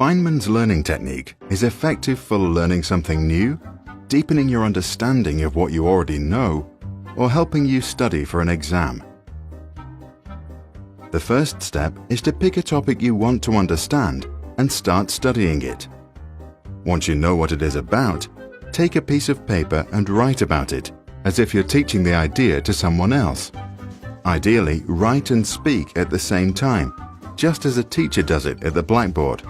Feynman's learning technique is effective for learning something new, deepening your understanding of what you already know, or helping you study for an exam. The first step is to pick a topic you want to understand and start studying it. Once you know what it is about, take a piece of paper and write about it, as if you're teaching the idea to someone else. Ideally, write and speak at the same time, just as a teacher does it at the blackboard.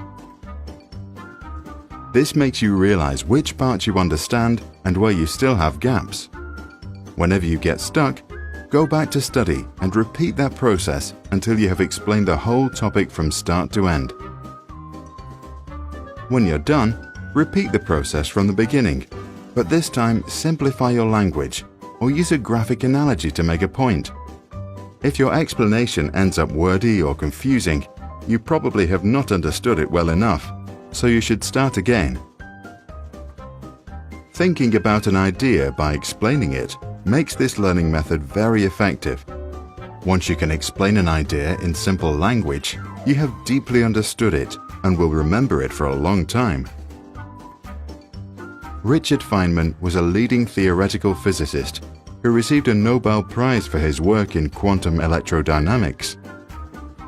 This makes you realize which parts you understand and where you still have gaps. Whenever you get stuck, go back to study and repeat that process until you have explained the whole topic from start to end. When you're done, repeat the process from the beginning, but this time simplify your language or use a graphic analogy to make a point. If your explanation ends up wordy or confusing, you probably have not understood it well enough, so you should start again. Thinking about an idea by explaining it makes this learning method very effective. Once you can explain an idea in simple language, you have deeply understood it and will remember it for a long time. Richard Feynman was a leading theoretical physicist who received a Nobel Prize for his work in quantum electrodynamics.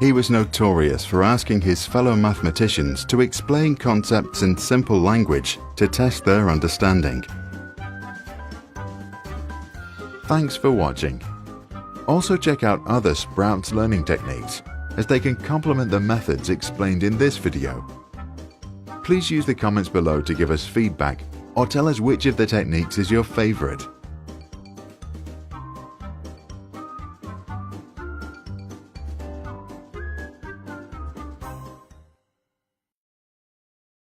He was notorious for asking his fellow mathematicians to explain concepts in simple language to test their understanding. Thanks for watching. Also check out other Sprouts learning techniques, as they can complement the methods explained in this video. Please use the comments below to give us feedback or tell us which of the techniques is your favorite.